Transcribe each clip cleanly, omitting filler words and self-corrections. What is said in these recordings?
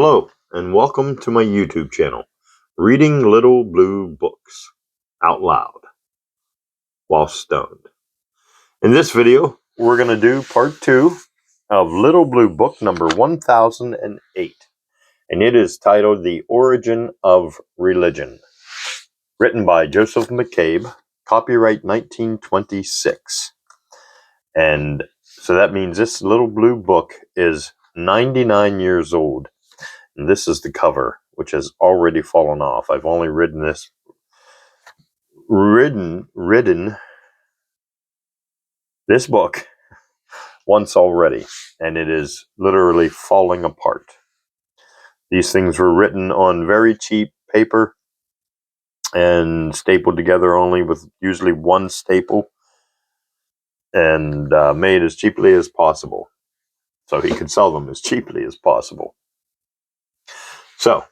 Hello, and welcome to my YouTube channel, Reading Little Blue Books Out Loud While Stoned. In this video, we're going to do part 2 of Little Blue Book number 1008, and it is titled The Origin of Religion, written by Joseph McCabe, copyright 1926. And so that means this Little Blue Book is 99 years old. And this is the cover, which has already fallen off. I've only ridden this book once already, and it is literally falling apart. These things were written on very cheap paper and stapled together only with usually one staple, and made as cheaply as possible, so he could sell them as cheaply as possible. So,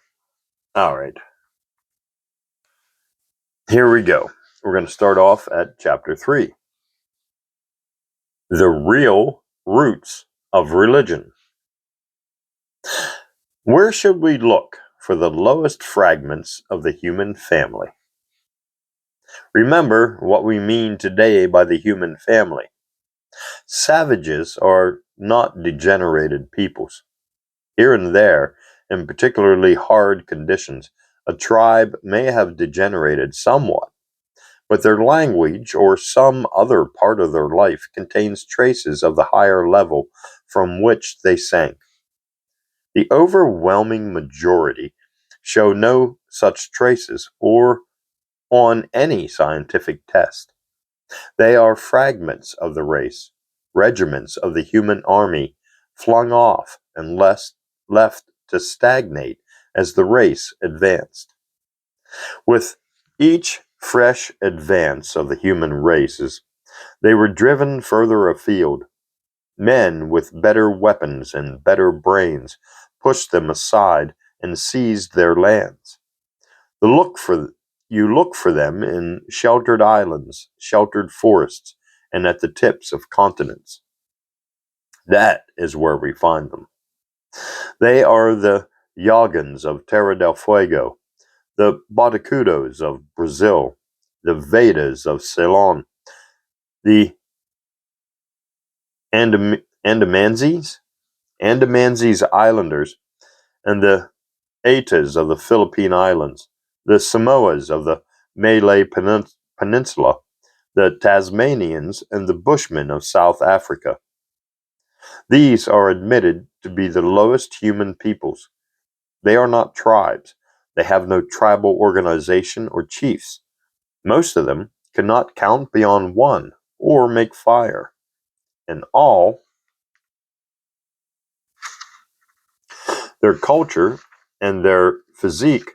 all right. Here we go. We're going to start off at chapter 3. The real roots of religion. Where should we look for the lowest fragments of the human family? Remember what we mean today by the human family. Savages are not degenerated peoples. Here and there, in particularly hard conditions, a tribe may have degenerated somewhat, but their language or some other part of their life contains traces of the higher level from which they sank. The overwhelming majority show no such traces or on any scientific test. They are fragments of the race, regiments of the human army, flung off and left to stagnate as the race advanced. With each fresh advance of the human races, they were driven further afield. Men with better weapons and better brains pushed them aside and seized their lands. You look for them in sheltered islands, sheltered forests, and at the tips of continents. That is where we find them. They are the Yagans of Terra del Fuego, the Botacudos of Brazil, the Vedas of Ceylon, the Andamanese Islanders, and the Aitas of the Philippine Islands, the Samoas of the Malay Peninsula, the Tasmanians, and the Bushmen of South Africa. These are admitted to be the lowest human peoples. They are not tribes. They have no tribal organization or chiefs. Most of them cannot count beyond one or make fire. In all, their culture and their physique,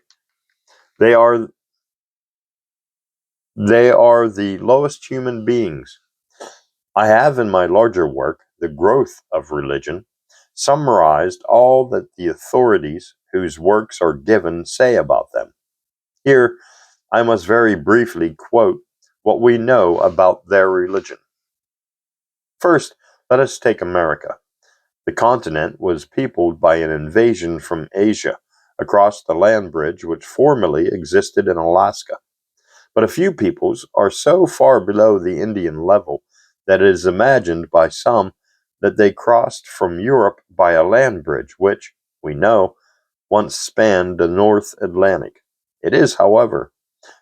they are the lowest human beings. I have in my larger work, The Growth of Religion, summarized all that the authorities whose works are given say about them. Here, I must very briefly quote what we know about their religion. First, let us take America. The continent was peopled by an invasion from Asia across the land bridge which formerly existed in Alaska. But a few peoples are so far below the Indian level that it is imagined by some that they crossed from Europe by a land bridge which, we know, once spanned the North Atlantic. It is, however,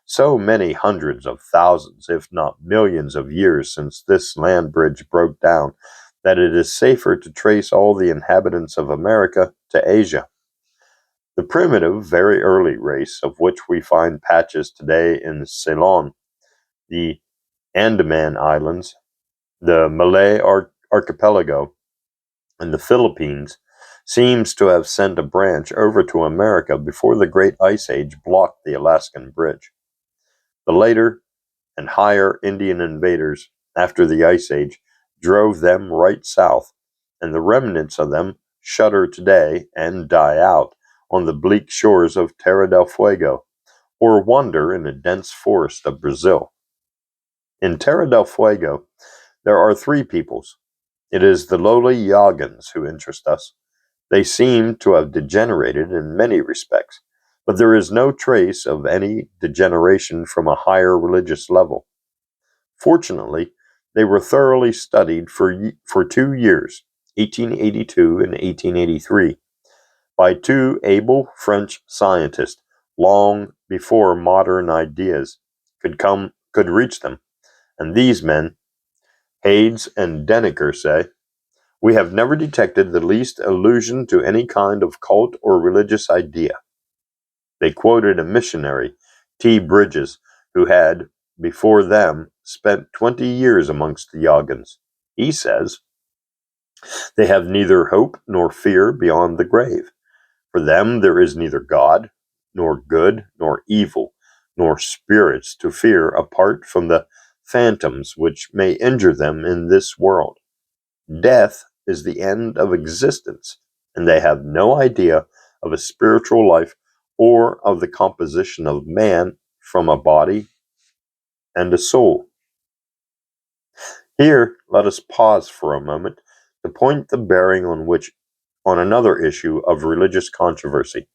so many hundreds of thousands, if not millions of years since this land bridge broke down, that it is safer to trace all the inhabitants of America to Asia. The primitive, very early race of which we find patches today in Ceylon, the Andaman Islands, the Malay Archipelago, and the Philippines, seems to have sent a branch over to America before the Great Ice Age blocked the Alaskan Bridge. The later and higher Indian invaders after the Ice Age drove them right south, and the remnants of them shudder today and die out on the bleak shores of Terra del Fuego, or wander in a dense forest of Brazil. In Terra del Fuego, there are 3 peoples. It is the lowly Yagans who interest us. They seem to have degenerated in many respects, but there is no trace of any degeneration from a higher religious level. Fortunately, they were thoroughly studied for 2 years, 1882 and 1883, by two able French scientists long before modern ideas could reach them. And these men, Hades and Denneker, say, "We have never detected the least allusion to any kind of cult or religious idea." They quoted a missionary, T. Bridges, who had, before them, spent 20 years amongst the Yogans. He says, "They have neither hope nor fear beyond the grave. For them there is neither God, nor good, nor evil, nor spirits to fear apart from the phantoms which may injure them in this world. Death is the end of existence, and they have no idea of a spiritual life or of the composition of man from a body and a soul." Here, let us pause for a moment to point the bearing on another issue of religious controversy.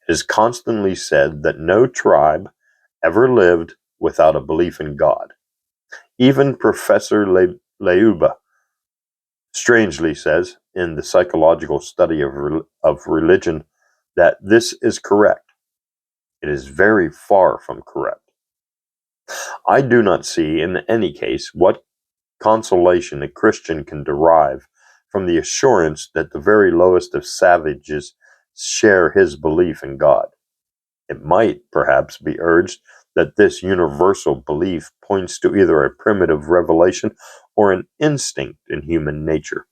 It is constantly said that no tribe ever lived without a belief in God. Even Professor Leuba strangely says in the psychological study of religion that this is correct. It is very far from correct. I do not see in any case what consolation a Christian can derive from the assurance that the very lowest of savages share his belief in God. It might, perhaps, be urged that this universal belief points to either a primitive revelation or an instinct in human nature.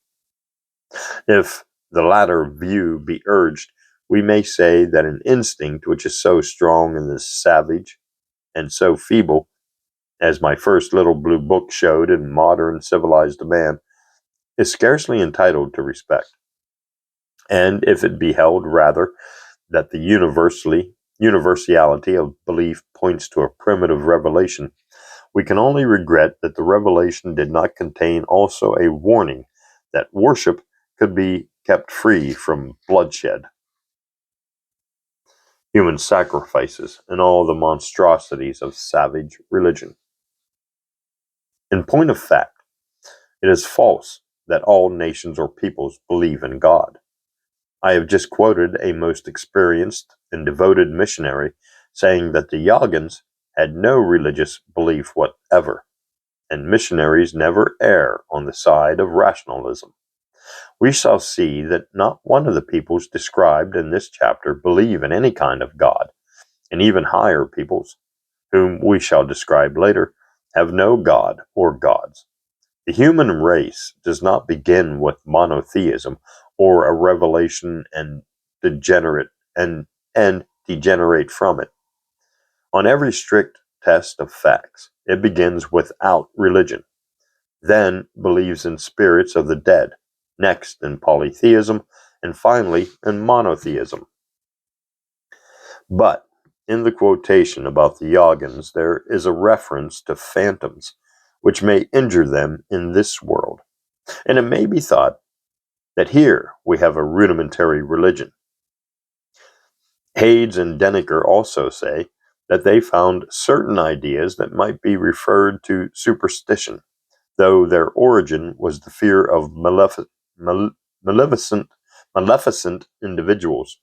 If the latter view be urged, we may say that an instinct which is so strong in the savage and so feeble, as my first little blue book showed in Modern Civilized Man, is scarcely entitled to respect. And if it be held rather that the universality of belief points to a primitive revelation, we can only regret that the revelation did not contain also a warning that worship could be kept free from bloodshed, human sacrifices, and all the monstrosities of savage religion. In point of fact, it is false that all nations or peoples believe in God. I have just quoted a most experienced and devoted missionary saying that the Yogans had no religious belief whatever, and missionaries never err on the side of rationalism. We shall see that not one of the peoples described in this chapter believe in any kind of God, and even higher peoples, whom we shall describe later, have no God or gods. The human race does not begin with monotheism or a revelation and degenerate and degenerate from it. On every strict test of facts, it begins without religion, then believes in spirits of the dead, next in polytheism, and finally in monotheism. But in the quotation about the Yogans, there is a reference to phantoms, which may injure them in this world. And it may be thought that here we have a rudimentary religion. Hades and Denneker also say that they found certain ideas that might be referred to superstition, though their origin was the fear of maleficent individuals.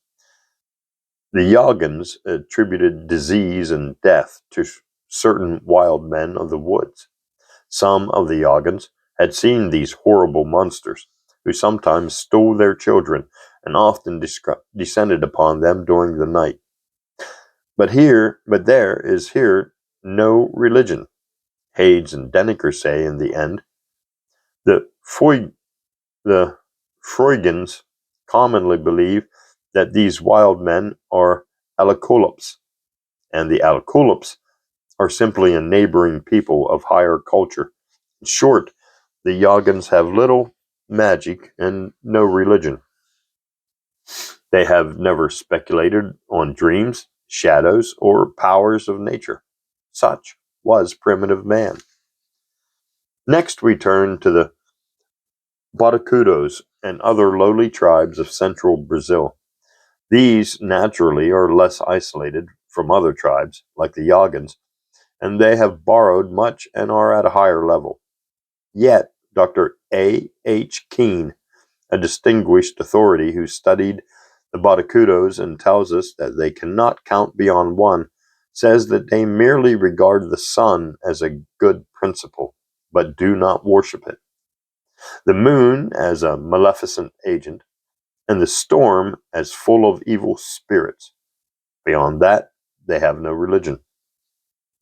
The Yogans attributed disease and death to certain wild men of the woods. Some of the Yogans had seen these horrible monsters, who sometimes stole their children and often descended upon them during the night. But there is here no religion. Hades and Denneker say in the end, the the Freugans commonly believe that these wild men are Alacolops, and the Alacolops are simply a neighboring people of higher culture. In short, the Yogans have little magic and no religion. They have never speculated on dreams, shadows, or powers of nature. Such was primitive man. Next, we turn to the Botocudos and other lowly tribes of central Brazil. These, naturally, are less isolated from other tribes, like the Yagans, and they have borrowed much and are at a higher level. Yet, Dr. A. H. Keene, a distinguished authority who studied the Batacudos and tells us that they cannot count beyond one, says that they merely regard the sun as a good principle, but do not worship it, the moon as a maleficent agent, and the storm as full of evil spirits. Beyond that, they have no religion.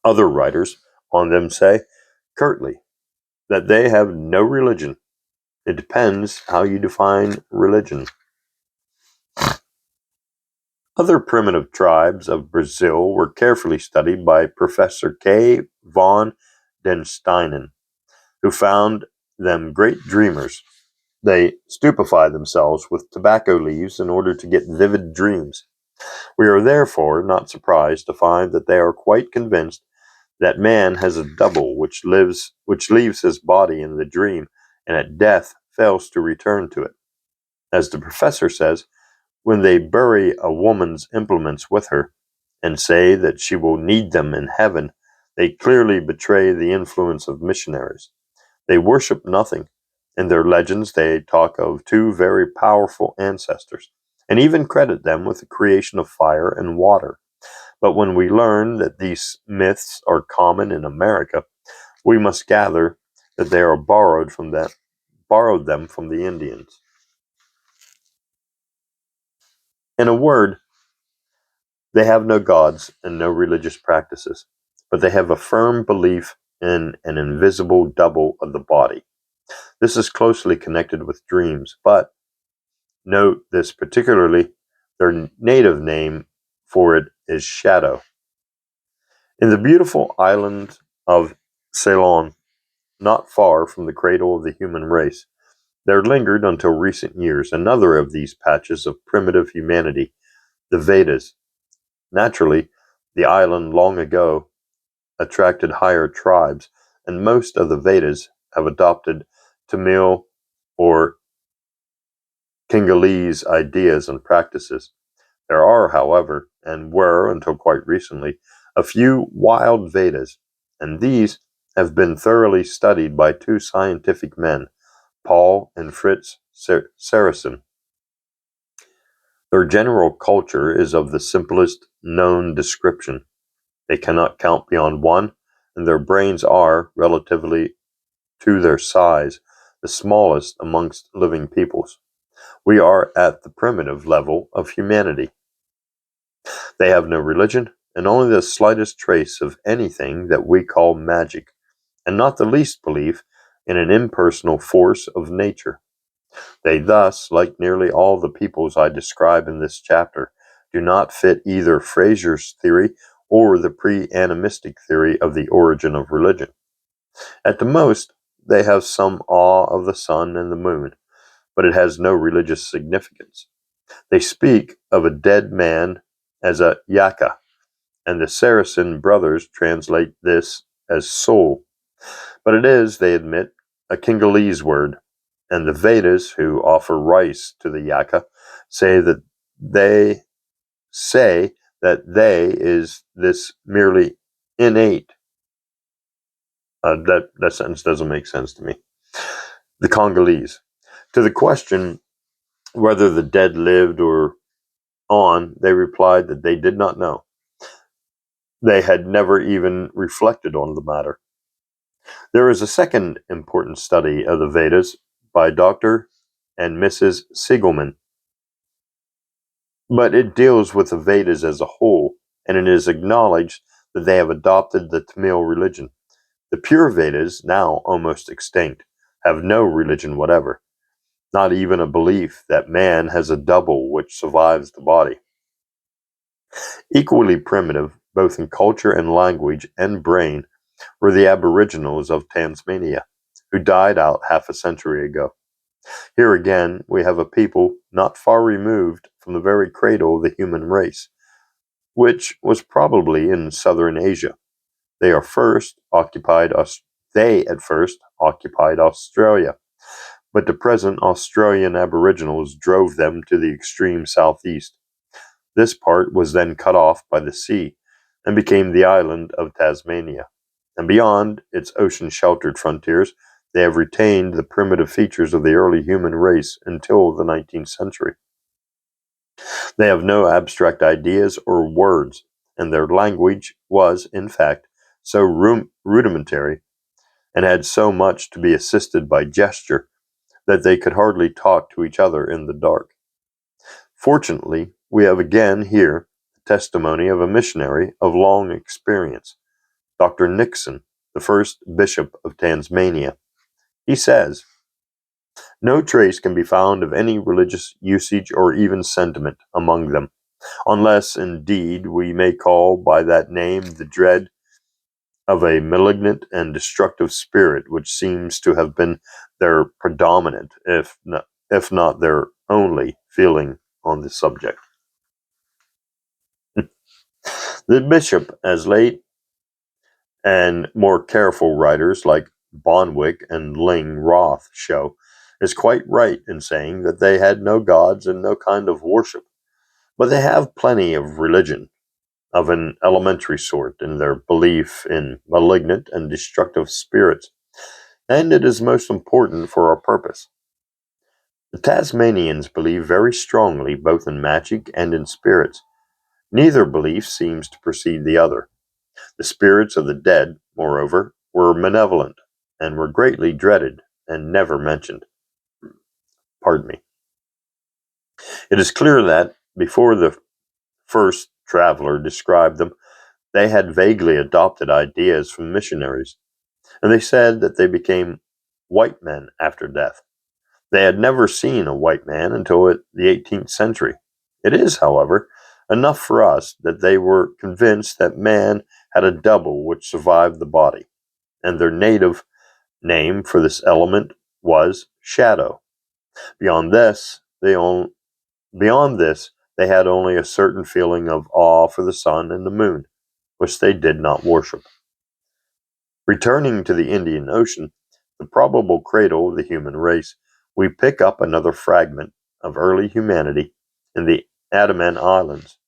Other writers on them say, curtly, that they have no religion. It depends how you define religion. Other primitive tribes of Brazil were carefully studied by Professor K. von den Steinen, who found them great dreamers. They stupefy themselves with tobacco leaves in order to get vivid dreams. We are therefore not surprised to find that they are quite convinced that man has a double which leaves his body in the dream and at death fails to return to it. As the professor says, when they bury a woman's implements with her and say that she will need them in heaven, they clearly betray the influence of missionaries. They worship nothing. In their legends, they talk of two very powerful ancestors, and even credit them with the creation of fire and water. But when we learn that these myths are common in America, we must gather that they are borrowed them from the Indians. In a word, they have no gods and no religious practices, but they have a firm belief in an invisible double of the body. This is closely connected with dreams, but note this particularly, their native name for it is shadow. In the beautiful island of Ceylon, not far from the cradle of the human race, there lingered until recent years another of these patches of primitive humanity, the Vedas. Naturally, the island long ago attracted higher tribes, and most of the Vedas have adopted Tamil or Congolese ideas and practices. There are, however, and were until quite recently, a few wild Vedas, and these have been thoroughly studied by two scientific men, Paul and Fritz Saracen. Their general culture is of the simplest known description. They cannot count beyond one, and their brains are, relatively to their size, the smallest amongst living peoples. We are at the primitive level of humanity. They have no religion, and only the slightest trace of anything that we call magic, and not the least belief in an impersonal force of nature. They thus, like nearly all the peoples I describe in this chapter, do not fit either Fraser's theory or the pre-animistic theory of the origin of religion. At the most, they have some awe of the sun and the moon, but it has no religious significance. They speak of a dead man as a yaka, and the Saracen brothers translate this as soul. But it is, they admit, a Congolese word, and the Vedas, who offer rice to the yaka, say that they is this merely innate. That sentence doesn't make sense to me. The Congolese. To the question whether the dead lived or on, they replied that they did not know. They had never even reflected on the matter. There is a second important study of the Vedas by Dr. and Mrs. Siegelman, but it deals with the Vedas as a whole, and it is acknowledged that they have adopted the Tamil religion. The pure Vedas, now almost extinct, have no religion whatever, not even a belief that man has a double which survives the body. Equally primitive, both in culture and language and brain, were the Aboriginals of Tasmania, who died out half a century ago. Here again, we have a people not far removed from the very cradle of the human race, which was probably in southern Asia. They at first occupied Australia, but the present Australian Aboriginals drove them to the extreme southeast. This part was then cut off by the sea and became the island of Tasmania. And beyond its ocean-sheltered frontiers, they have retained the primitive features of the early human race until the 19th century. They have no abstract ideas or words, and their language was, in fact, so rudimentary and had so much to be assisted by gesture that they could hardly talk to each other in the dark. Fortunately, we have again here the testimony of a missionary of long experience, Dr. Nixon, the first Bishop of Tasmania. He says, "No trace can be found of any religious usage or even sentiment among them, unless, indeed, we may call by that name the dread of a malignant and destructive spirit which seems to have been their predominant, if not their only, feeling on the subject." The bishop, as late and more careful writers like Bonwick and Ling Roth show, is quite right in saying that they had no gods and no kind of worship, but they have plenty of religion of an elementary sort in their belief in malignant and destructive spirits, and it is most important for our purpose. The Tasmanians believe very strongly both in magic and in spirits. Neither belief seems to precede the other. The spirits of the dead, moreover, were malevolent, and were greatly dreaded, and never mentioned. Pardon me. It is clear that, before the first traveler described them, they had vaguely adopted ideas from missionaries, and they said that they became white men after death. They had never seen a white man until the 18th century. It is, however, enough for us that they were convinced that man had a double which survived the body, and their native name for this element was shadow. Beyond this, they had only a certain feeling of awe for the sun and the moon, which they did not worship. Returning to the Indian Ocean, the probable cradle of the human race, we pick up another fragment of early humanity in the Andaman Islands.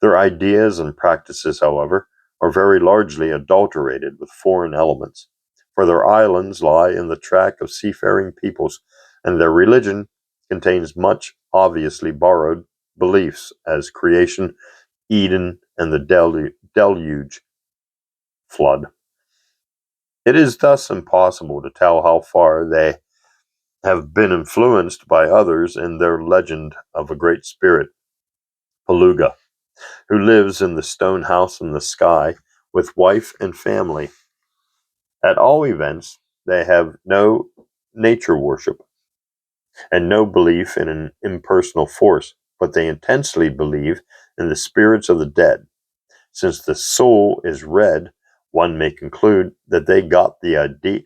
Their ideas and practices, however, are very largely adulterated with foreign elements, for their islands lie in the track of seafaring peoples, and their religion contains much obviously borrowed beliefs as creation, Eden, and the deluge flood. It is thus impossible to tell how far they have been influenced by others in their legend of a great spirit, Paluga, who lives in the stone house in the sky with wife and family. At all events, they have no nature worship and no belief in an impersonal force, but they intensely believe in the spirits of the dead. Since the soul is red, one may conclude that they got the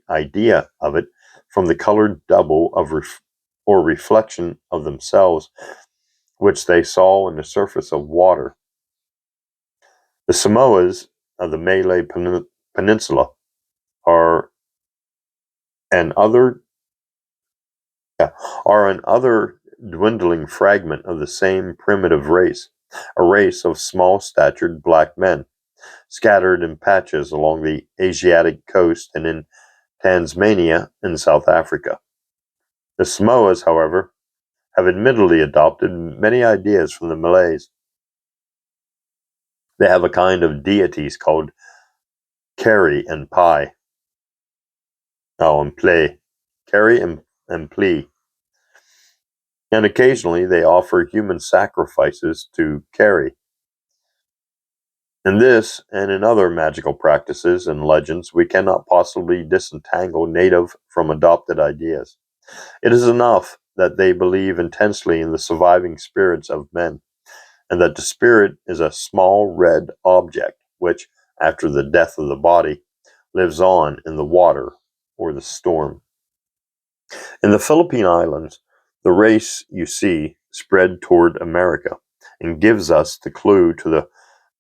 idea of it from the colored double of or reflection of themselves, which they saw in the surface of water. The Samoas of the Malay Peninsula are an other dwindling fragment of the same primitive race, a race of small-statured black men, scattered in patches along the Asiatic coast and in Tasmania and South Africa. The Samoas, however, have admittedly adopted many ideas from the Malays. They have a kind of deities called Kari and Pai. And Play. Kari and Pli. And occasionally they offer human sacrifices to Kari. In this and in other magical practices and legends, we cannot possibly disentangle native from adopted ideas. It is enough that they believe intensely in the surviving spirits of men, and that the spirit is a small red object which, after the death of the body, lives on in the water or the storm. In the Philippine Islands, the race you see spread toward America and gives us the clue to the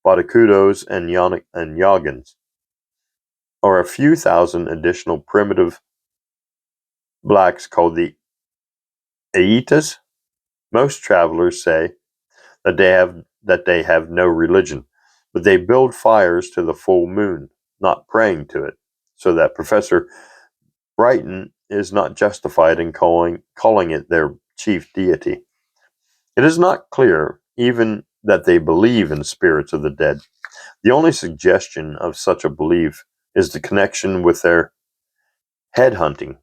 Batacudos and Yagans, are a few thousand additional primitive blacks called the Aitas. Most travelers say that they have no religion, but they build fires to the full moon, not praying to it, so that Professor Brighton is not justified in calling it their chief deity. It is not clear even that they believe in spirits of the dead. The only suggestion of such a belief is the connection with their headhunting,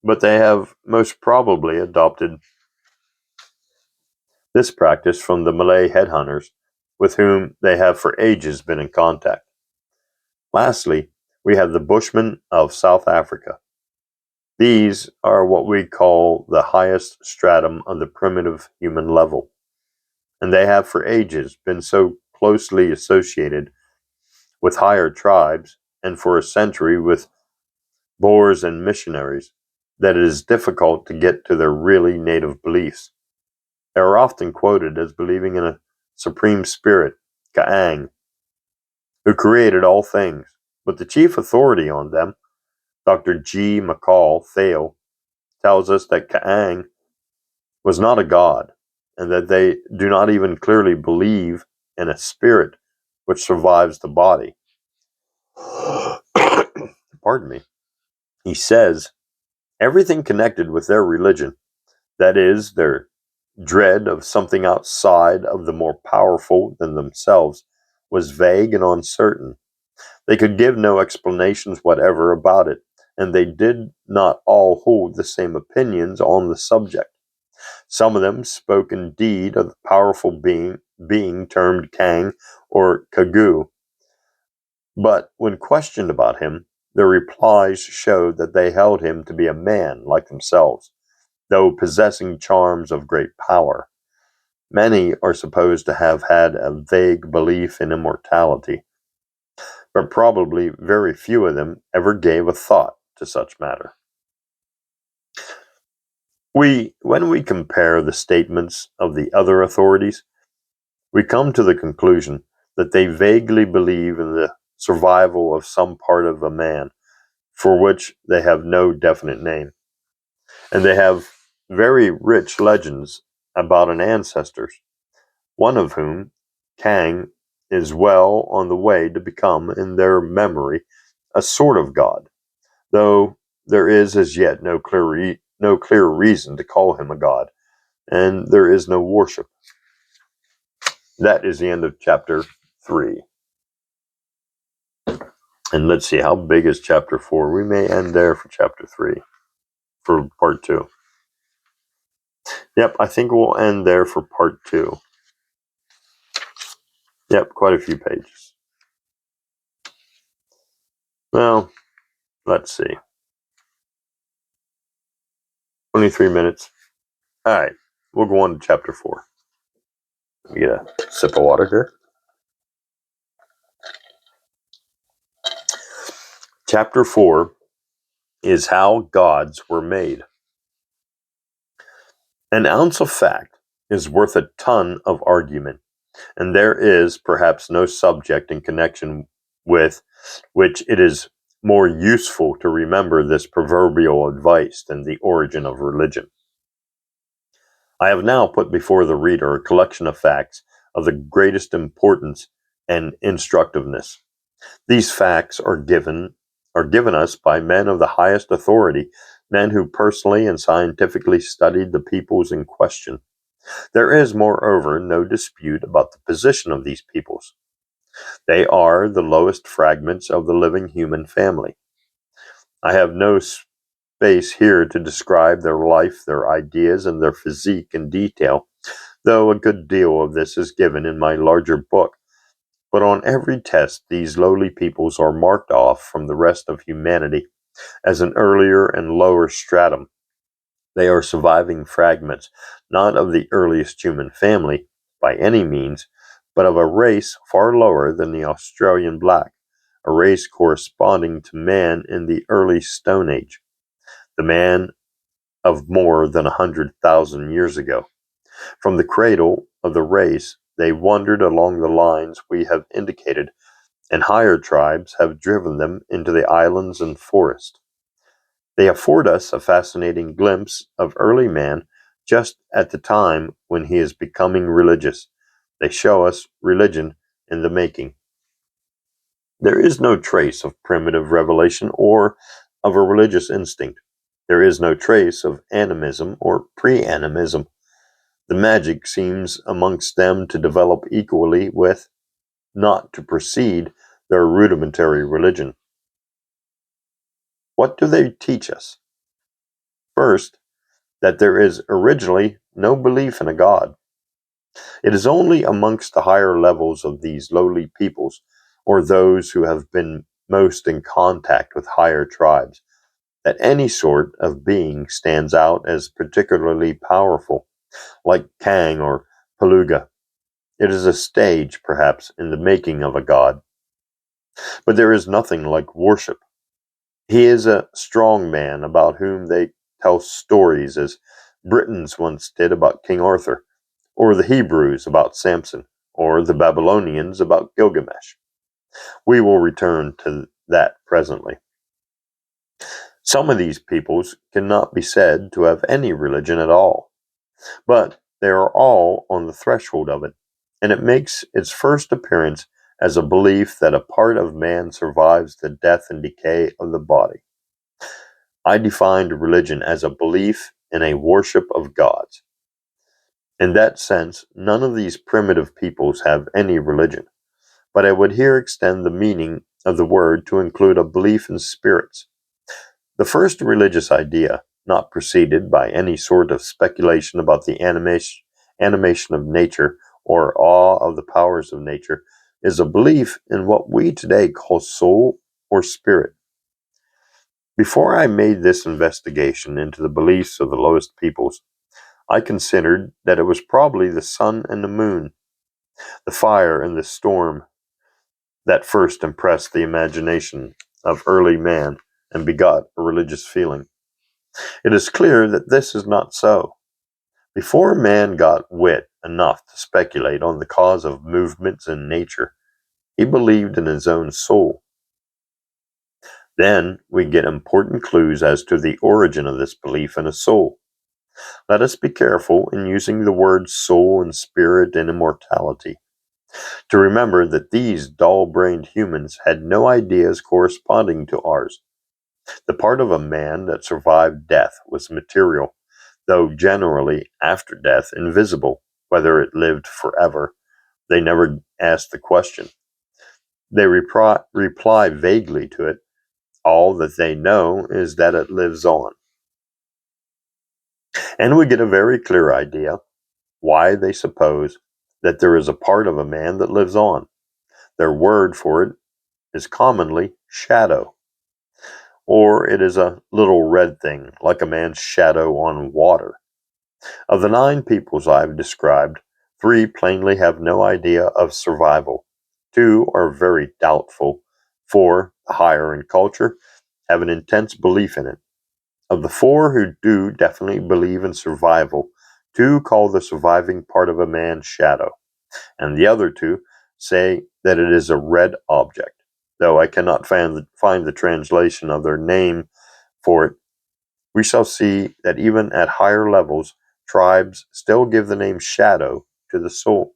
but they have most probably adopted this practice from the Malay headhunters with whom they have for ages been in contact. Lastly, we have the Bushmen of South Africa. These are what we call the highest stratum of the primitive human level, and they have for ages been so closely associated with higher tribes and for a century with Boers and missionaries that it is difficult to get to their really native beliefs. They are often quoted as believing in a supreme spirit, Kaang, who created all things, but the chief authority on them, Dr. G. McCall Thale, tells us that Kaang was not a god, and that they do not even clearly believe in a spirit which survives the body. Pardon me. He says everything connected with their religion, that is, their dread of something outside of the more powerful than themselves, was vague and uncertain. They could give no explanations whatever about it, and they did not all hold the same opinions on the subject. Some of them spoke indeed of the powerful being termed Kang or Kagu, but when questioned about him, their replies showed that they held him to be a man like themselves, though possessing charms of great power. Many are supposed to have had a vague belief in immortality, but probably very few of them ever gave a thought to such matter. When we compare the statements of the other authorities, we come to the conclusion that they vaguely believe in the survival of some part of a man for which they have no definite name, and they have very rich legends about an ancestor, one of whom, Kang, is well on the way to become, in their memory, a sort of god, though there is as yet no clear reason to call him a god, and there is no worship. That is the end of chapter 3. And let's see, how big is chapter 4? We may end there for chapter 3, for part 2. Yep, I think we'll end there for part 2. Yep, quite a few pages. Well, let's see. 23 minutes. All right, we'll go on to chapter 4. Let me get a sip of water here. Chapter 4 is how gods were made. An ounce of fact is worth a ton of argument, and there is perhaps no subject in connection with which it is more useful to remember this proverbial advice than the origin of religion. I have now put before the reader a collection of facts of the greatest importance and instructiveness. These facts are given us by men of the highest authority, men who personally and scientifically studied the peoples in question. There is, moreover, no dispute about the position of these peoples. They are the lowest fragments of the living human family. I have no space here to describe their life, their ideas, and their physique in detail, though a good deal of this is given in my larger book. But on every test, these lowly peoples are marked off from the rest of humanity as an earlier and lower stratum. They are surviving fragments, not of the earliest human family, by any means, but of a race far lower than the Australian black, a race corresponding to man in the early Stone Age, the man of more than 100,000 years ago. From the cradle of the race, they wandered along the lines we have indicated, and higher tribes have driven them into the islands and forest. They afford us a fascinating glimpse of early man just at the time when he is becoming religious. They show us religion in the making. There is no trace of primitive revelation or of a religious instinct. There is no trace of animism or pre-animism. The magic seems amongst them to develop equally with, not to precede, their rudimentary religion. What do they teach us? First, that there is originally no belief in a God. It is only amongst the higher levels of these lowly peoples, or those who have been most in contact with higher tribes, that any sort of being stands out as particularly powerful, like Kang or Paluga. It is a stage, perhaps, in the making of a god. But there is nothing like worship. He is a strong man about whom they tell stories, as Britons once did about King Arthur, or the Hebrews about Samson, or the Babylonians about Gilgamesh. We will return to that presently. Some of these peoples cannot be said to have any religion at all, but they are all on the threshold of it, and it makes its first appearance as a belief that a part of man survives the death and decay of the body. I defined religion as a belief in a worship of gods. In that sense, none of these primitive peoples have any religion, but I would here extend the meaning of the word to include a belief in spirits. The first religious idea, not preceded by any sort of speculation about the animation of nature or awe of the powers of nature, is a belief in what we today call soul or spirit. Before I made this investigation into the beliefs of the lowest peoples, I considered that it was probably the sun and the moon, the fire and the storm, that first impressed the imagination of early man and begot a religious feeling. It is clear that this is not so. Before man got wit enough to speculate on the cause of movements in nature, he believed in his own soul. Then we get important clues as to the origin of this belief in a soul. Let us be careful in using the words soul and spirit and immortality, to remember that these dull-brained humans had no ideas corresponding to ours. The part of a man that survived death was material, though generally after death invisible. Whether it lived forever, they never asked the question. They reply vaguely to it. All that they know is that it lives on. And we get a very clear idea why they suppose that there is a part of a man that lives on. Their word for it is commonly shadow, or it is a little red thing, like a man's shadow on water. Of the 9 peoples I have described, 3 plainly have no idea of survival. 2 are very doubtful. 4, higher in culture, have an intense belief in it. Of the 4 who do definitely believe in survival, 2 call the surviving part of a man shadow, and the other 2 say that it is a red object, though I cannot find the translation of their name for it. We shall see that even at higher levels, tribes still give the name shadow to the soul.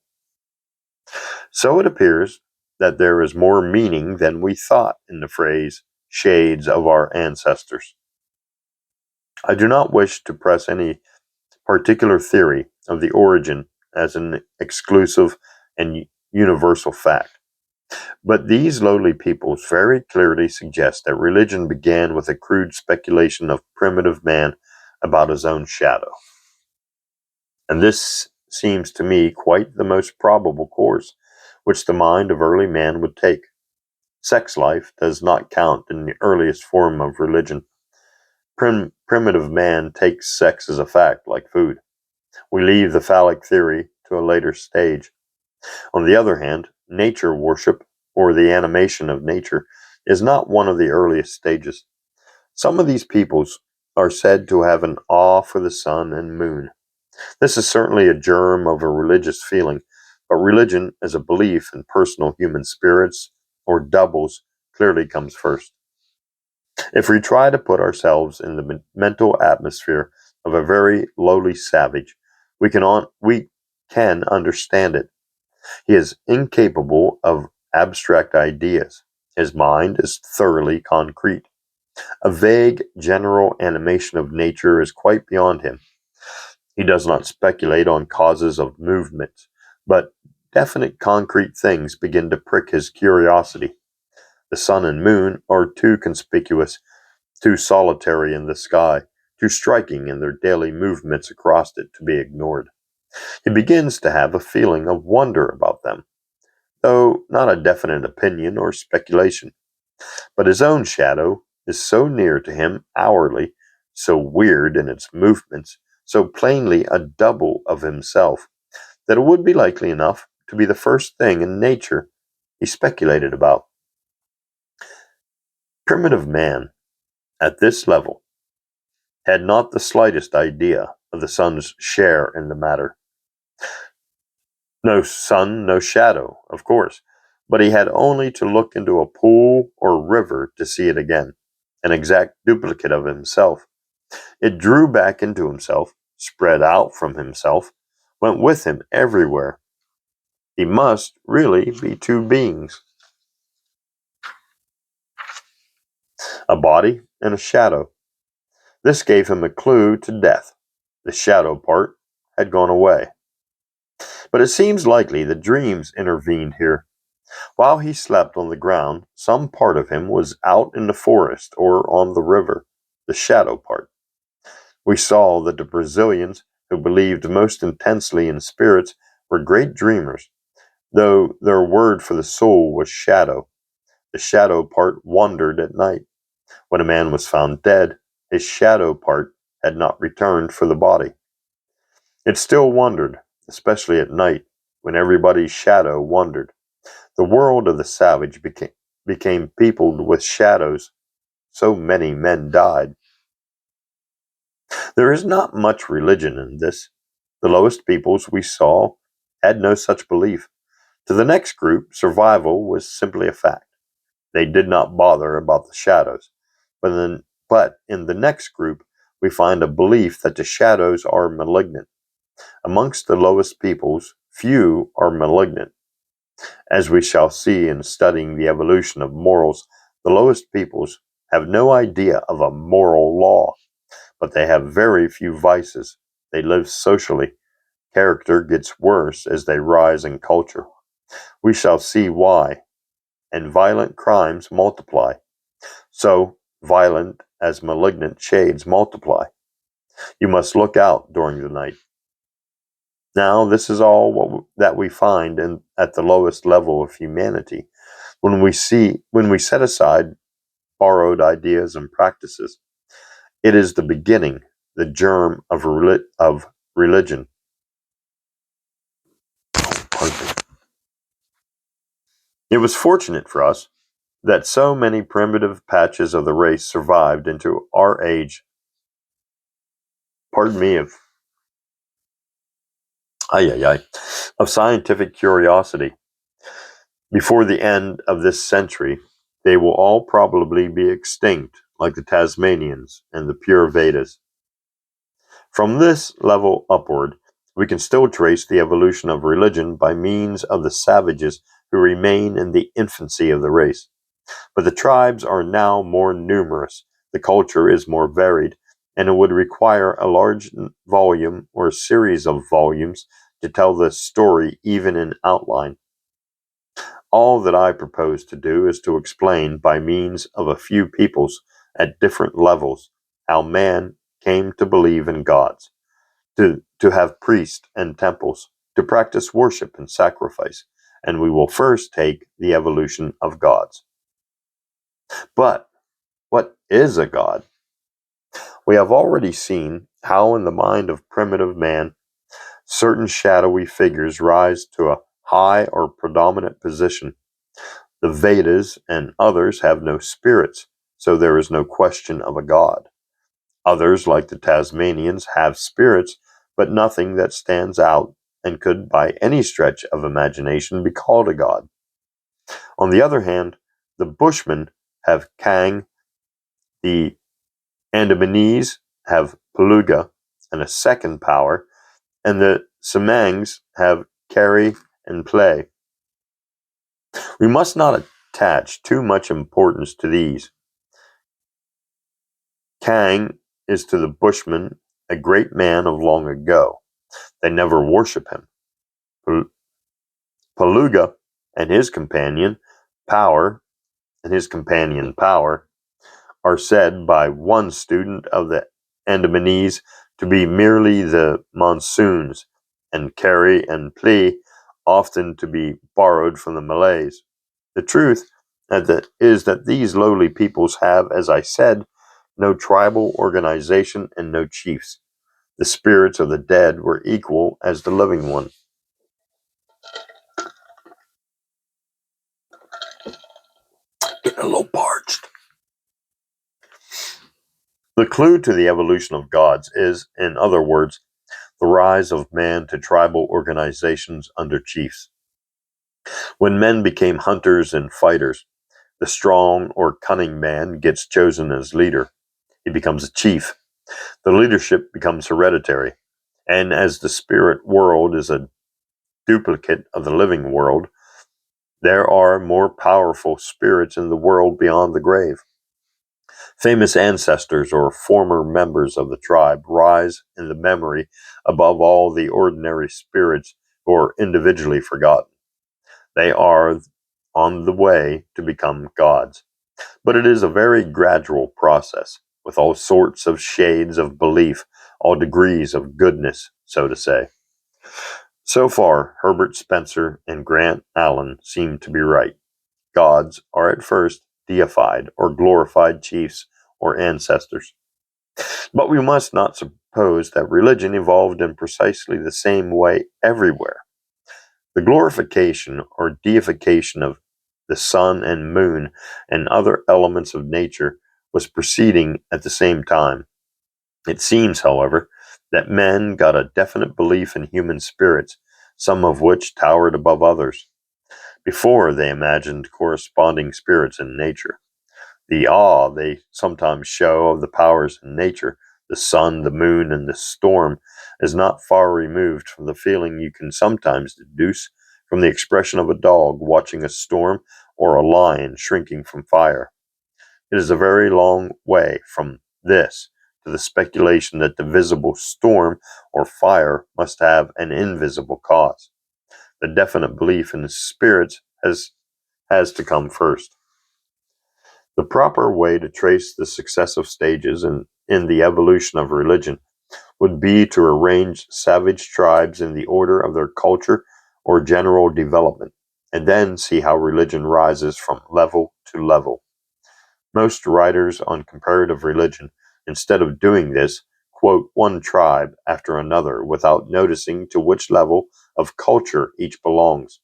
So it appears that there is more meaning than we thought in the phrase shades of our ancestors. I do not wish to press any particular theory of the origin as an exclusive and universal fact, but these lowly peoples very clearly suggest that religion began with a crude speculation of primitive man about his own shadow. And this seems to me quite the most probable course which the mind of early man would take. Sex life does not count in the earliest form of religion. Primitive man takes sex as a fact, like food. We leave the phallic theory to a later stage. On the other hand, nature worship, or the animation of nature, is not one of the earliest stages. Some of these peoples are said to have an awe for the sun and moon. This is certainly a germ of a religious feeling, but religion as a belief in personal human spirits, or doubles, clearly comes first. If we try to put ourselves in the mental atmosphere of a very lowly savage, we can understand it. He is incapable of abstract ideas. His mind is thoroughly concrete. A vague general animation of nature is quite beyond him. He does not speculate on causes of movement, but definite concrete things begin to prick his curiosity. The sun and moon are too conspicuous, too solitary in the sky, too striking in their daily movements across it to be ignored. He begins to have a feeling of wonder about them, though not a definite opinion or speculation. But his own shadow is so near to him hourly, so weird in its movements, so plainly a double of himself, that it would be likely enough to be the first thing in nature he speculated about. Primitive man, at this level, had not the slightest idea of the sun's share in the matter. No sun, no shadow, of course, but he had only to look into a pool or river to see it again, an exact duplicate of himself. It drew back into himself, spread out from himself, went with him everywhere. He must really be two beings, a body and a shadow. This gave him a clue to death. The shadow part had gone away. But it seems likely that dreams intervened here. While he slept on the ground, some part of him was out in the forest or on the river, the shadow part. We saw that the Brazilians, who believed most intensely in spirits, were great dreamers, though their word for the soul was shadow. The shadow part wandered at night. When a man was found dead, his shadow part had not returned for the body. It still wandered, especially at night, when everybody's shadow wandered. The world of the savage became peopled with shadows. So many men died. There is not much religion in this. The lowest peoples we saw had no such belief. To the next group, survival was simply a fact. They did not bother about the shadows. But in the next group, we find a belief that the shadows are malignant. Amongst the lowest peoples, few are malignant. As we shall see in studying the evolution of morals, the lowest peoples have no idea of a moral law, but they have very few vices. They live socially. Character gets worse as they rise in culture. We shall see why. And violent crimes multiply. So, violent as malignant shades multiply. You must look out during the night. Now, this is all that we find at the lowest level of humanity. When we set aside borrowed ideas and practices, it is the beginning, the germ of religion. It was fortunate for us that so many primitive patches of the race survived into our age. Pardon me of of scientific curiosity. Before the end of this century, they will all probably be extinct, like the Tasmanians and the pure Vedas. From this level upward, we can still trace the evolution of religion by means of the savages who remain in the infancy of the race. But the tribes are now more numerous, the culture is more varied, and it would require a large volume or a series of volumes to tell the story even in outline. All that I propose to do is to explain by means of a few peoples at different levels how man came to believe in gods, to have priests and temples, to practice worship and sacrifice, and we will first take the evolution of gods. But what is a god? We have already seen how in the mind of primitive man, certain shadowy figures rise to a high or predominant position. The Vedas and others have no spirits, so there is no question of a god. Others, like the Tasmanians, have spirits, but nothing that stands out and could by any stretch of imagination be called a god. On the other hand, the Bushmen have Kang, The Andamanese have Paluga and a second power, and the Semangs have carry and play. We must not attach too much importance to these. Kang is to the Bushmen a great man of long ago. They never worship him. Paluga and his companion Power are said by one student of the Andamanese to be merely the monsoons, and Kari and Pli often to be borrowed from the Malays. The truth is that these lowly peoples have, as I said, no tribal organization and no chiefs. The spirits of the dead were equal as the living one. Getting a little parched. The clue to the evolution of gods is, in other words, the rise of man to tribal organizations under chiefs. When men became hunters and fighters, the strong or cunning man gets chosen as leader. He becomes a chief. The leadership becomes hereditary. And as the spirit world is a duplicate of the living world, there are more powerful spirits in the world beyond the grave. Famous ancestors or former members of the tribe rise in the memory above all the ordinary spirits who are individually forgotten. They are on the way to become gods. But it is a very gradual process, with all sorts of shades of belief, all degrees of goodness, so to say. So far, Herbert Spencer and Grant Allen seem to be right. Gods are at first deified or glorified chiefs or ancestors. But we must not suppose that religion evolved in precisely the same way everywhere. The glorification or deification of the sun and moon and other elements of nature was proceeding at the same time. It seems, however, that men got a definite belief in human spirits, some of which towered above others, before they imagined corresponding spirits in nature. The awe they sometimes show of the powers in nature, the sun, the moon, and the storm, is not far removed from the feeling you can sometimes deduce from the expression of a dog watching a storm or a lion shrinking from fire. It is a very long way from this to the speculation that the visible storm or fire must have an invisible cause. The definite belief in the spirits has to come first. The proper way to trace the successive stages in the evolution of religion would be to arrange savage tribes in the order of their culture or general development, and then see how religion rises from level to level. Most writers on comparative religion, instead of doing this, quote one tribe after another without noticing to which level of culture each belongs.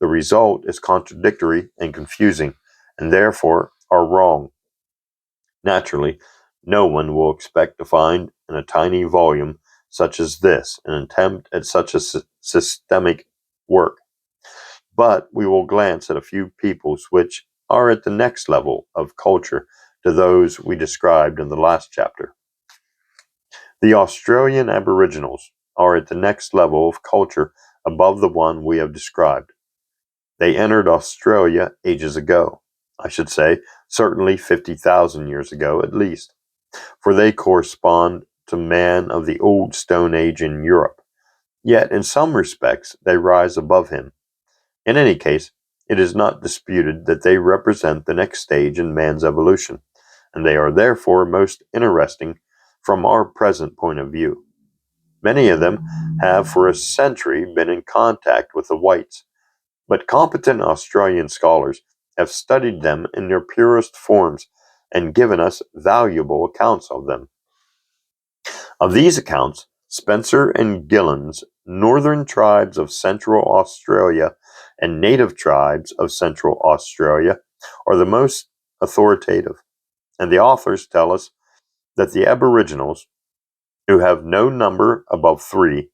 The result is contradictory and confusing, and therefore are wrong. Naturally, no one will expect to find in a tiny volume such as this an attempt at such a systemic work, but we will glance at a few peoples which are at the next level of culture to those we described in the last chapter. The Australian Aboriginals are at the next level of culture above the one we have described. They entered Australia ages ago. I should say, certainly 50,000 years ago at least, for they correspond to man of the old Stone Age in Europe. Yet, in some respects, they rise above him. In any case, it is not disputed that they represent the next stage in man's evolution, and they are therefore most interesting from our present point of view. Many of them have for a century been in contact with the whites, but competent Australian scholars have studied them in their purest forms and given us valuable accounts of them. Of these accounts, Spencer and Gillen's Northern Tribes of Central Australia and Native Tribes of Central Australia are the most authoritative, and the authors tell us that the Aboriginals, who have no number above 3,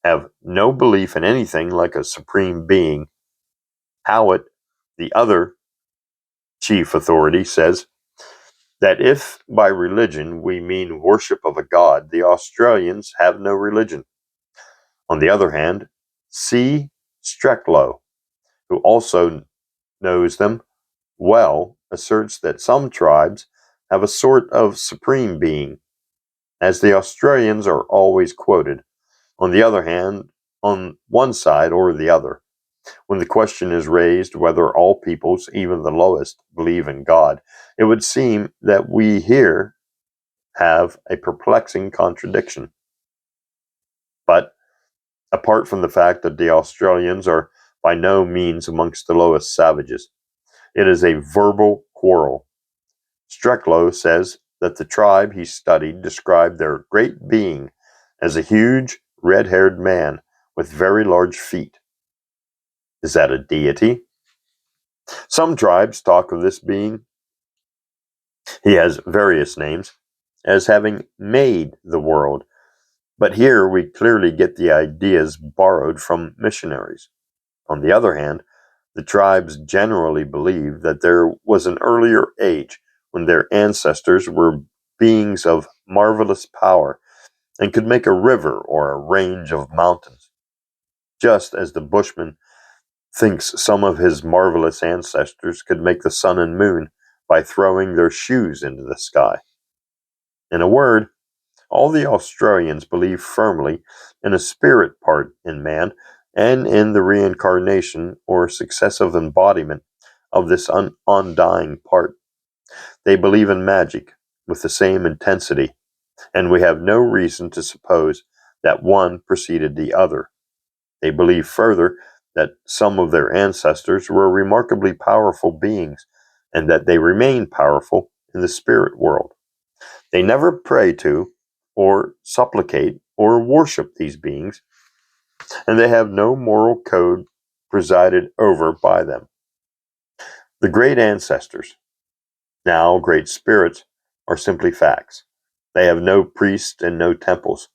have no belief in anything like a supreme being. Howitt, the other chief authority, says that if by religion we mean worship of a god, the Australians have no religion. On the other hand, C. Strecklow, who also knows them well, asserts that some tribes have a sort of supreme being, as the Australians are always quoted. On the other hand, on one side or the other, when the question is raised whether all peoples, even the lowest, believe in God, it would seem that we here have a perplexing contradiction. But apart from the fact that the Australians are by no means amongst the lowest savages, it is a verbal quarrel. Strecklow says that the tribe he studied described their great being as a huge, red-haired man with very large feet. Is that a deity? Some tribes talk of this being, he has various names, as having made the world, but here we clearly get the ideas borrowed from missionaries. On the other hand, the tribes generally believe that there was an earlier age when their ancestors were beings of marvelous power and could make a river or a range of mountains, just as the Bushman thinks some of his marvelous ancestors could make the sun and moon by throwing their shoes into the sky. In a word, all the Australians believe firmly in a spirit part in man and in the reincarnation or successive embodiment of this undying part. They believe in magic with the same intensity, and we have no reason to suppose that one preceded the other. They believe further that some of their ancestors were remarkably powerful beings, and that they remain powerful in the spirit world. They never pray to, or supplicate, or worship these beings, and they have no moral code presided over by them. The great ancestors, now great spirits, are simply facts. They have no priests and no temples,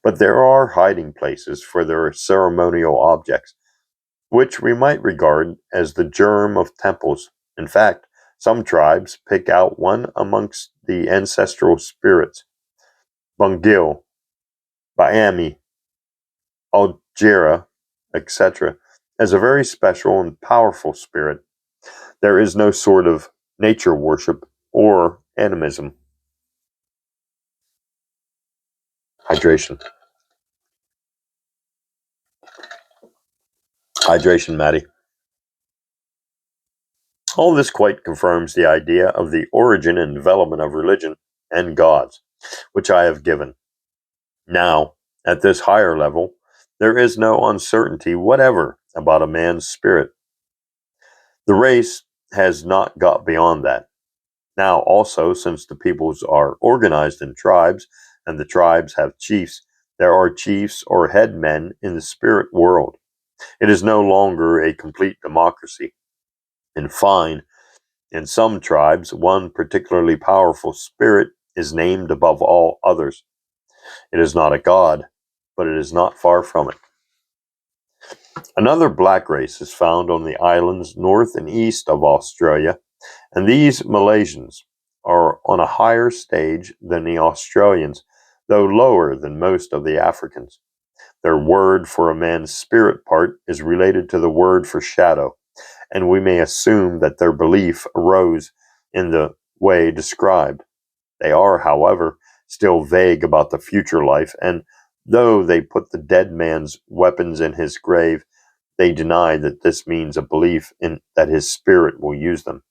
but there are hiding places for their ceremonial objects, which we might regard as the germ of temples. In fact, some tribes pick out one amongst the ancestral spirits, Bungil, Miami, Algera, etc., as a very special and powerful spirit. There is no sort of nature worship or animism. Hydration. Hydration, Maddie. All this quite confirms the idea of the origin and development of religion and gods, which I have given. Now, at this higher level, there is no uncertainty whatever about a man's spirit. The race has not got beyond that. Now, also, since the peoples are organized in tribes and the tribes have chiefs, there are chiefs or headmen in the spirit world. It is no longer a complete democracy. In fine, in some tribes, one particularly powerful spirit is named above all others. It is not a god, but it is not far from it. Another black race is found on the islands north and east of Australia, and these Malaysians are on a higher stage than the Australians, though lower than most of the Africans. Their word for a man's spirit part is related to the word for shadow, and we may assume that their belief arose in the way described. They are, however, still vague about the future life, and though they put the dead man's weapons in his grave, they deny that this means a belief in that his spirit will use them.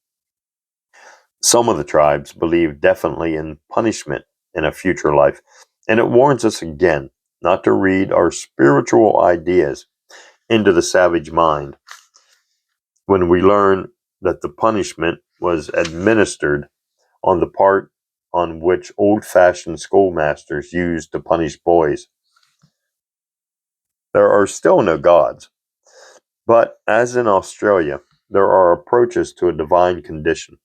Some of the tribes believe definitely in punishment in a future life, and it warns us again not to read our spiritual ideas into the savage mind when we learn that the punishment was administered on the part on which old-fashioned schoolmasters used to punish boys. There are still no gods, but as in Australia, there are approaches to a divine condition.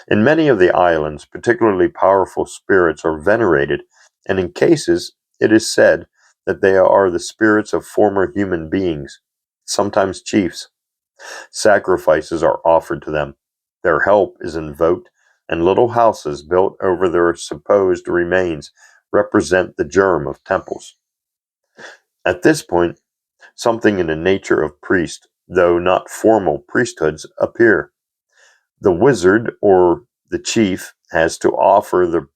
In many of the islands, particularly powerful spirits are venerated, and in cases, it is said that they are the spirits of former human beings, sometimes chiefs. Sacrifices are offered to them. Their help is invoked, and little houses built over their supposed remains represent the germ of temples. At this point, something in the nature of priest, though not formal priesthoods, appear. The wizard or the chief has to offer the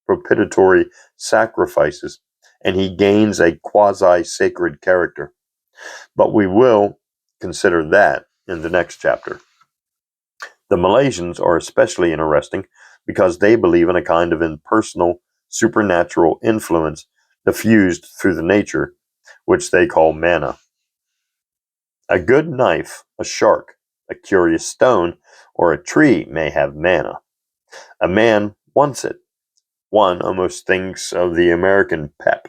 propitiatory sacrifices, and he gains a quasi-sacred character. But we will consider that in the next chapter. The Malaysians are especially interesting because they believe in a kind of impersonal, supernatural influence diffused through the nature, which they call mana. A good knife, a shark, a curious stone, or a tree may have mana. A man wants it. One almost thinks of the American pep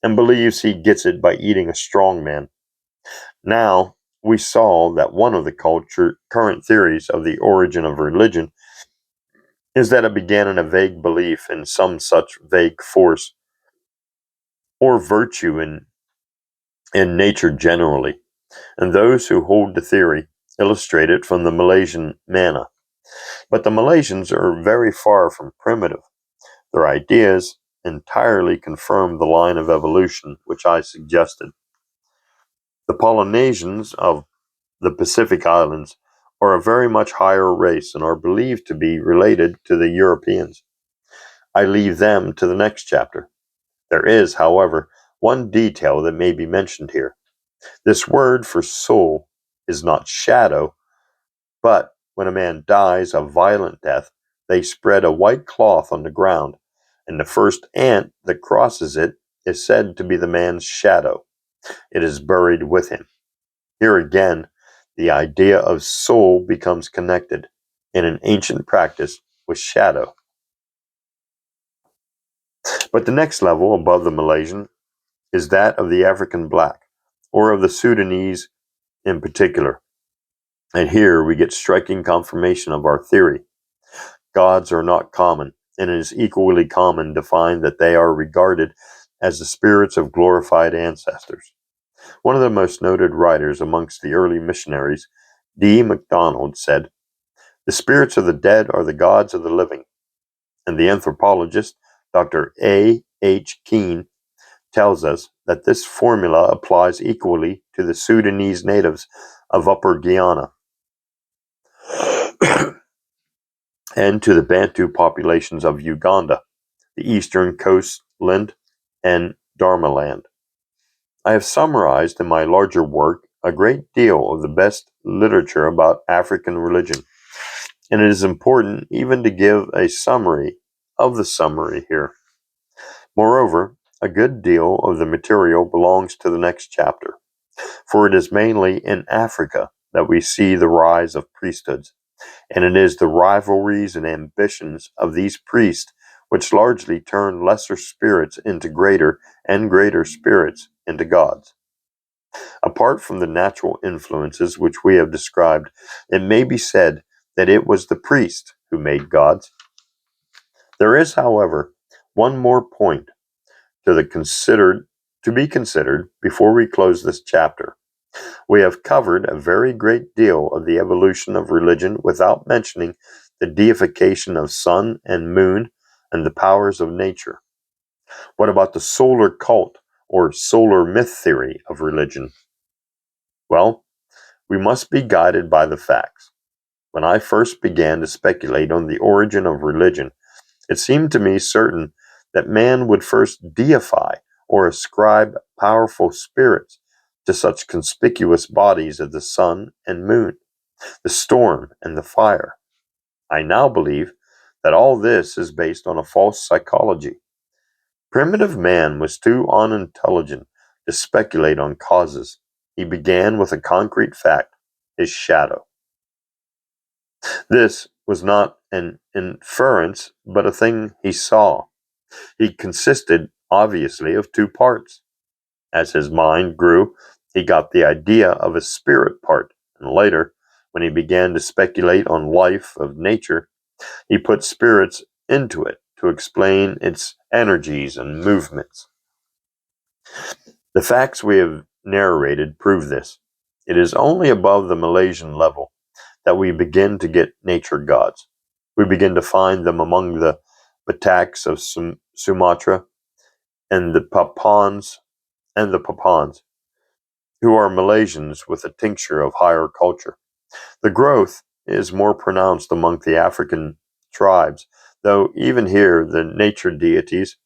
and believes he gets it by eating a strong man. Now, we saw that one of the current theories of the origin of religion is that it began in a vague belief in some such vague force or virtue in nature generally, and those who hold the theory illustrate it from the Malaysian manna. But the Malaysians are very far from primitive. Their ideas entirely confirm the line of evolution which I suggested. The Polynesians of the Pacific Islands are a very much higher race and are believed to be related to the Europeans. I leave them to the next chapter. There is, however, one detail that may be mentioned here. This word for soul is not shadow, but when a man dies a violent death, they spread a white cloth on the ground, and the first ant that crosses it is said to be the man's shadow. It is buried with him. Here again, the idea of soul becomes connected in an ancient practice with shadow. But the next level above the Malaysian is that of the African black, or of the Sudanese in particular. And here we get striking confirmation of our theory. Gods are not common, and it is equally common to find that they are regarded as the spirits of glorified ancestors. One of the most noted writers amongst the early missionaries, D. MacDonald, said, "The spirits of the dead are the gods of the living." And the anthropologist, Dr. A. H. Keane, tells us that this formula applies equally to the Sudanese natives of Upper Guyana and to the Bantu populations of Uganda, the eastern coastland, and Darmaland. I have summarized in my larger work a great deal of the best literature about African religion, and it is important even to give a summary of the summary here. Moreover, a good deal of the material belongs to the next chapter, for it is mainly in Africa that we see the rise of priesthoods, and it is the rivalries and ambitions of these priests which largely turn lesser spirits into greater and greater spirits into gods. Apart from the natural influences which we have described, it may be said that it was the priest who made gods. There is, however, one more point to be considered before we close this chapter. We have covered a very great deal of the evolution of religion without mentioning the deification of sun and moon and the powers of nature. What about the solar cult or solar myth theory of religion? Well, we must be guided by the facts. When I first began to speculate on the origin of religion, it seemed to me certain that man would first deify or ascribe powerful spirits to such conspicuous bodies as the sun and moon, the storm and the fire. I now believe that all this is based on a false psychology. Primitive man was too unintelligent to speculate on causes. He began with a concrete fact, his shadow. This was not an inference, but a thing he saw. He consisted, obviously, of two parts. As his mind grew, he got the idea of a spirit part, and later, when he began to speculate on life of nature, he put spirits into it to explain its energies and movements. The facts we have narrated prove this. It is only above the Malaysian level that we begin to get nature gods. We begin to find them among the Bataks of Sumatra and the Papans, who are Malaysians with a tincture of higher culture. The growth is more pronounced among the African tribes, though even here the nature deities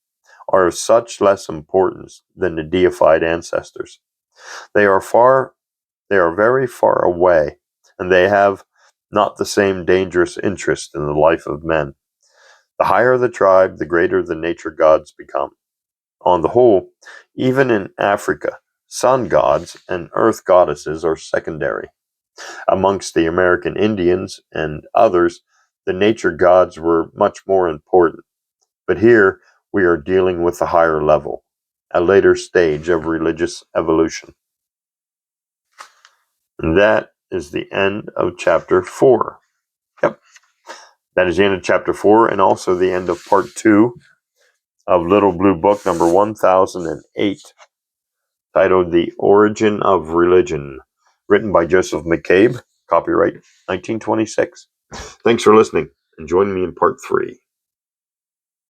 are of such less importance than the deified ancestors. They are very far away, and they have not the same dangerous interest in the life of men. The higher the tribe, the greater the nature gods become. On the whole, even in Africa, sun gods and earth goddesses are secondary. Amongst the American Indians and others, the nature gods were much more important. But here we are dealing with the higher level, a later stage of religious evolution. And that is the end of chapter 4. Yep, that is the end of chapter 4 and also the end of part 2 of Little Blue Book number 1008, titled The Origin of Religion, written by Joseph McCabe, copyright 1926. Thanks for listening, and join me in part 3.